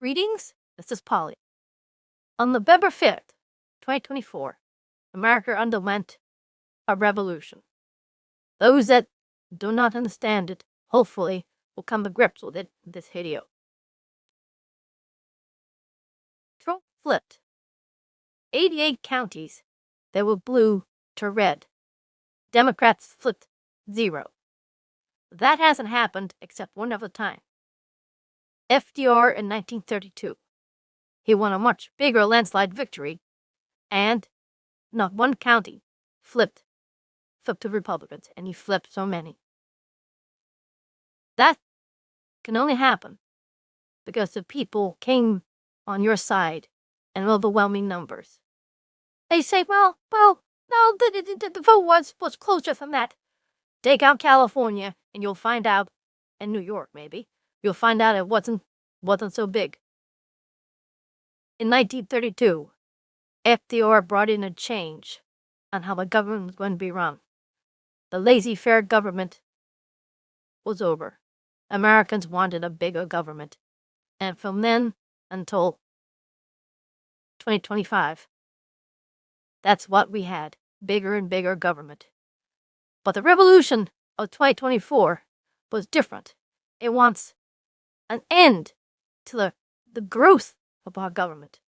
Greetings, this is Polly. On November 5th, 2024, America underwent a revolution. Those that do not understand it, hopefully, will come to grips with it in this video. Trump flipped 88 counties that were blue to red. Democrats flipped 0. That hasn't happened except one other time. FDR in 1932. He won a much bigger landslide victory, and not one county flipped to Republicans, and he flipped so many. That can only happen because the people came on your side in overwhelming numbers. They say, well, no, the vote was closer than that. Take out California, and you'll find out, and New York maybe, you'll find out it wasn't so big. In 1932, FDR brought in a change on how the government was going to be run. The laissez-faire government was over. Americans wanted a bigger government. And from then until 2025, that's what we had, bigger and bigger government. But the revolution of 2024 was different. It wants an end to the growth of our government.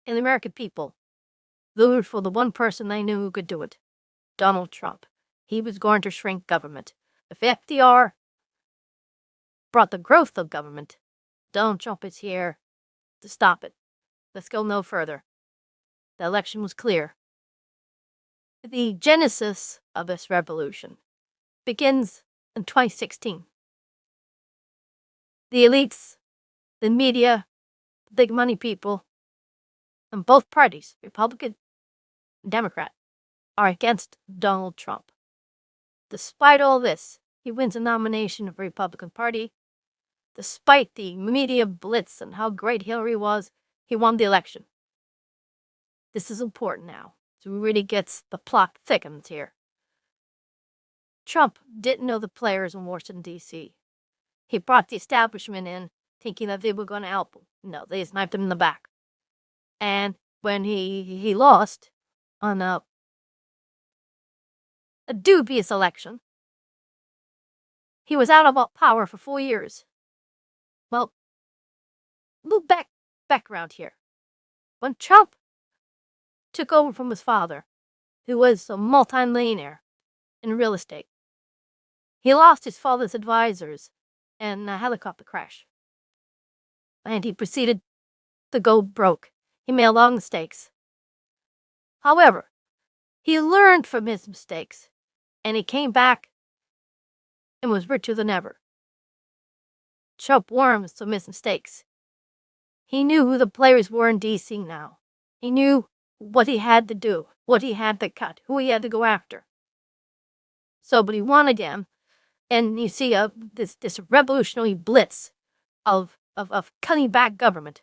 And the American people voted for the one person they knew who could do it, Donald Trump. He was going to shrink government. If FDR brought the growth of government, Donald Trump is here to stop it. Let's go no further. The election was clear. The genesis of this revolution begins in 2016. The elites, the media, the big money people, and both parties, Republican and Democrat, are against Donald Trump. Despite all this, he wins a nomination of the Republican Party. Despite the media blitz and how great Hillary was, he won the election. This is important now. So it really gets the plot thickens here. Trump didn't know the players in Washington, D.C. He brought the establishment in thinking that they were going to help him. No, they sniped him in the back. And when he lost on a dubious election, he was out of power for 4 years. Well, look background here. When Trump took over from his father, who was a multi-millionaire in real estate, he lost his father's advisors in a helicopter crash. And he proceeded to go broke. He made a lot of mistakes. However, he learned from his mistakes, and he came back and was richer than ever. Trump learned from his mistakes. He knew who the players were in D.C. now. He knew what he had to do, what he had to cut, who he had to go after. But he wanted them, and you see this revolutionary blitz of cutting back government.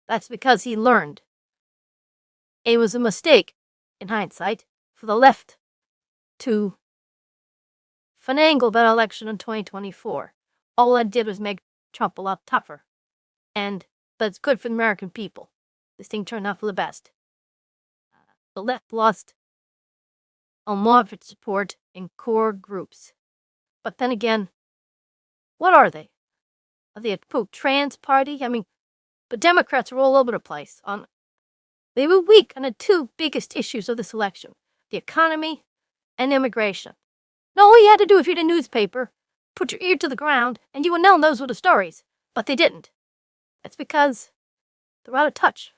That's because he learned. It was a mistake, in hindsight, for the left to finagle that election in 2024. All that did was make Trump a lot tougher. But it's good for the American people. This thing turned out for the best. The left lost a lot of its support in core groups. But then again, what are they? Are they a trans party? The Democrats were all over the place. They were weak on the two biggest issues of this election, the economy and immigration. Now, all you had to do if you had a newspaper, put your ear to the ground, and you would know those were the stories. But they didn't. That's because they're out of touch.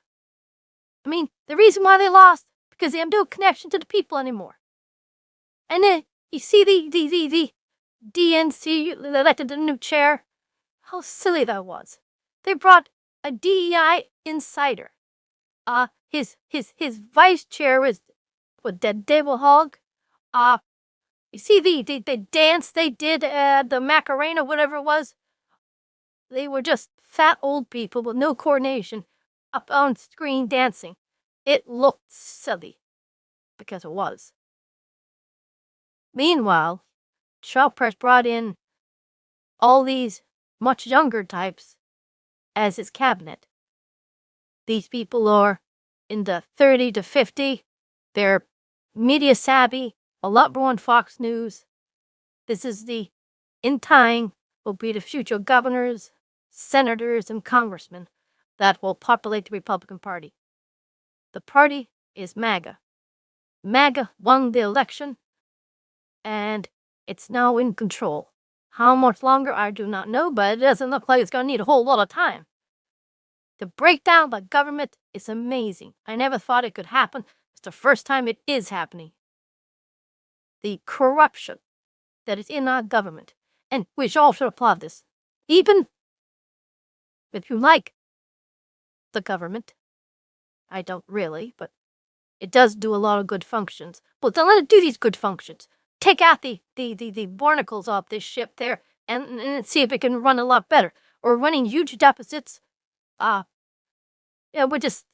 The reason why they lost, because they have no connection to the people anymore. And then you see the DNC elected a new chair. How silly that was. They brought a DEI insider. His vice chair was that Devil Hog. You see the dance they did at the Macarena, whatever it was. They were just fat old people with no coordination up on screen dancing. It looked silly, because it was. Meanwhile, Trump has brought in all these much younger types as his cabinet. These people are in the 30 to 50. They're media savvy, a lot more on Fox News. This is in time, will be the future governors, senators, and congressmen that will populate the Republican Party. The party is MAGA. MAGA won the election, and it's now in control. How much longer, I do not know, but it doesn't look like it's going to need a whole lot of time. The breakdown by government is amazing. I never thought it could happen. It's the first time it is happening. The corruption that is in our government, and we all should applaud this. Even if you like the government, I don't really, but it does do a lot of good functions. But don't let it do these good functions. Take out the barnacles off this ship there and see if it can run a lot better. Or running huge deficits. We're just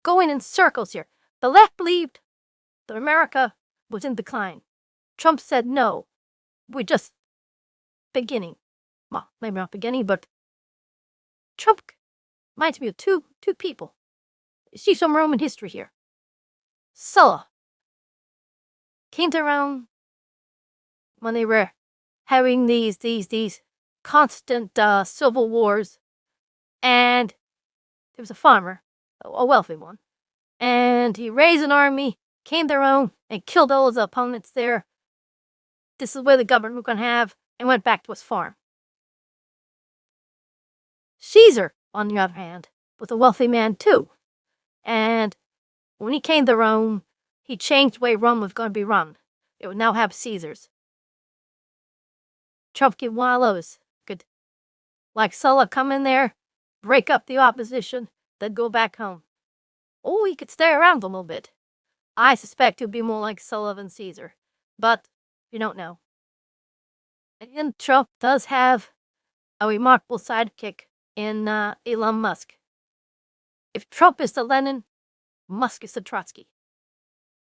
going in circles here. The left believed that America was in decline. Trump said no. We're just beginning. Well, maybe not beginning, but Trump reminds me of two people. You see some Roman history here. Sulla came around when they were having these constant civil wars, and there was a farmer, a wealthy one, and he raised an army, came their own, and killed all his opponents there. This is where the government we're going to have, and went back to his farm. Caesar, on the other hand, was a wealthy man too, and when he came to Rome, he changed the way Rome was going to be run. It would now have Caesars. Trump could one of those. Could, like Sulla, come in there, break up the opposition, then go back home. Or he could stay around a little bit. I suspect he'll be more like Sulla than Caesar, but you don't know. And Trump does have a remarkable sidekick in Elon Musk. If Trump is the Lenin, Musk is the Trotsky.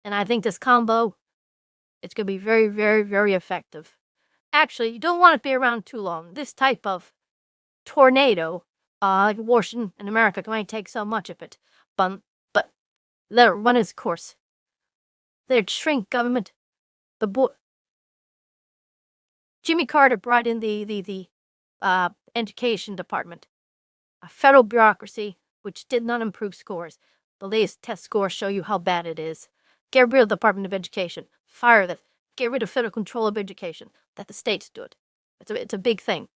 And I think this combo, it's going to be very, very, very effective. Actually, you don't want to be around too long. This type of tornado, like Washington and America, might take so much of it. But let it run its course. Let it shrink government. Jimmy Carter brought in the education department, a federal bureaucracy which did not improve scores. The latest test scores show you how bad it is. Get rid of the Department of Education. Fire that. Get rid of federal control of education. That the states do it. It's a big thing.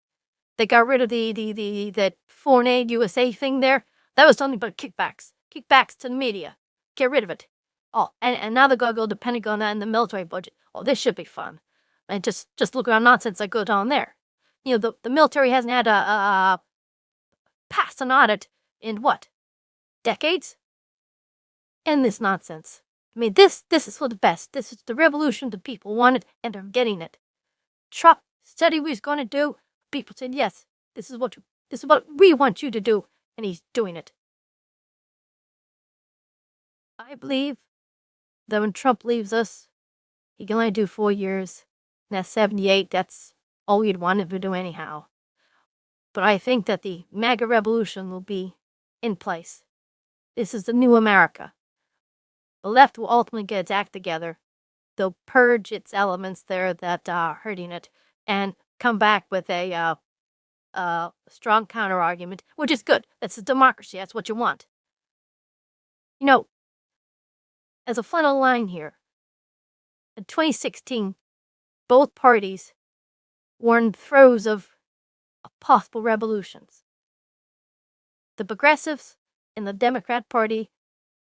They got rid of that Foreign Aid USA thing there. That was nothing but kickbacks. Kickbacks to the media. Get rid of it. Oh, and now they're going to go to the Pentagon and the military budget. Oh, this should be fun. And just look around nonsense that goes on there. You know, the military hasn't had a pass an audit in what? Decades? End this nonsense. I mean, this is for the best. This is the revolution the people wanted, and they're getting it. Trump said he was going to do. People said, yes, this is what we want you to do, and he's doing it. I believe that when Trump leaves us, he can only do 4 years. And at 78, that's all we'd want him to do anyhow. But I think that the MAGA revolution will be in place. This is the new America. The left will ultimately get its act together. They'll purge its elements there that are hurting it and come back with a strong counter-argument, which is good. That's a democracy. That's what you want. You know, as a final line here, in 2016, both parties were in the throes of possible revolutions. The progressives in the Democrat Party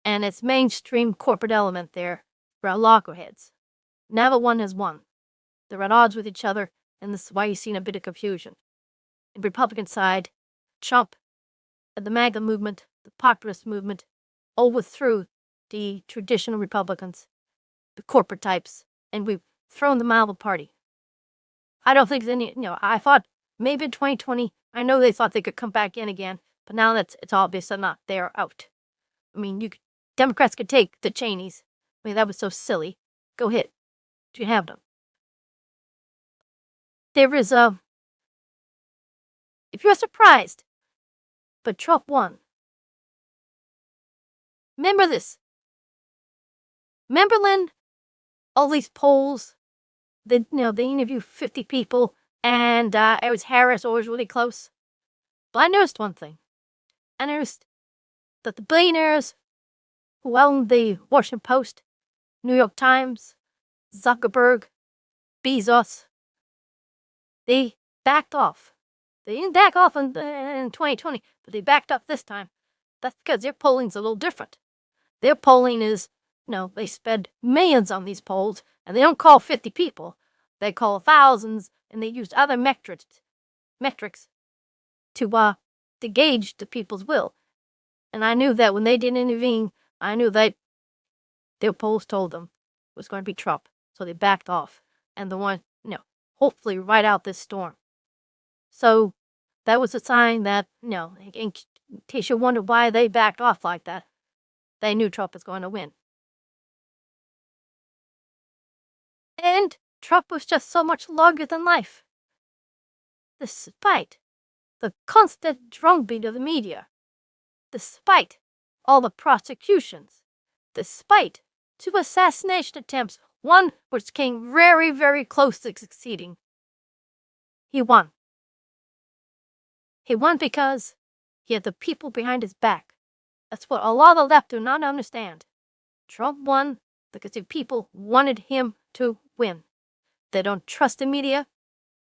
and its mainstream corporate element there were at loggerheads. Neither one has won. They're at odds with each other, and this is why you've seen a bit of confusion. In the Republican side, Trump and the MAGA movement, the populist movement, overthrew the traditional Republicans, the corporate types, and we've thrown them out of the party. I don't think there's any, I thought maybe in 2020, I know they thought they could come back in again, but now it's obvious they're not. They are out. I mean, Democrats could take the Cheneys. I mean, that was so silly. Go ahead. You have them. There is if you're surprised, but Trump won. Remember this. Remember, Lynn, all these polls, they interview 50 people, and it was Harris always really close. But I noticed one thing. I noticed that the billionaires who own the Washington Post, New York Times, Zuckerberg, Bezos, they backed off. They didn't back off in 2020, but they backed up this time. That's because their polling's a little different. Their polling is, they spend millions on these polls, and they don't call 50 people. They call thousands, and they use other metrics to gauge the people's will. And I knew that when they didn't intervene, I knew that their polls told them it was going to be Trump. So they backed off. And the one, hopefully ride out this storm. So that was a sign that, in case you wonder why they backed off like that, they knew Trump was going to win. And Trump was just so much larger than life. Despite the constant drumbeat of the media, despite all the prosecutions, despite 2 assassination attempts, one which came very, very close to succeeding, he won. He won because he had the people behind his back. That's what a lot of the left do not understand. Trump won because the people wanted him to win. They don't trust the media.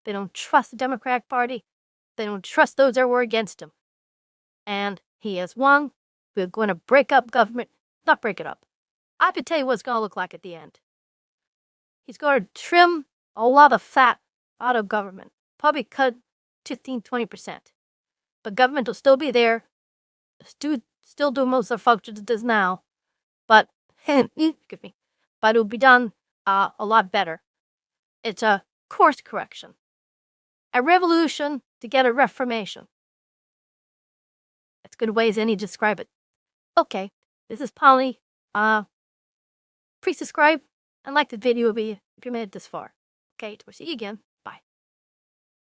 They don't trust the Democratic Party. They don't trust those that were against him. And he has won. We're going to break up government. Not break it up. I can tell you what it's going to look like at the end. He's going to trim a lot of fat out of government. Probably cut 15-20%. But government will still be there. Still do most of the functions it does now. But, excuse me, but it'll be done a lot better. It's a course correction. A revolution to get a reformation. That's good ways any to describe it. Okay, this is Polly. Please subscribe and like the video if you made it this far. Okay, we'll see you again.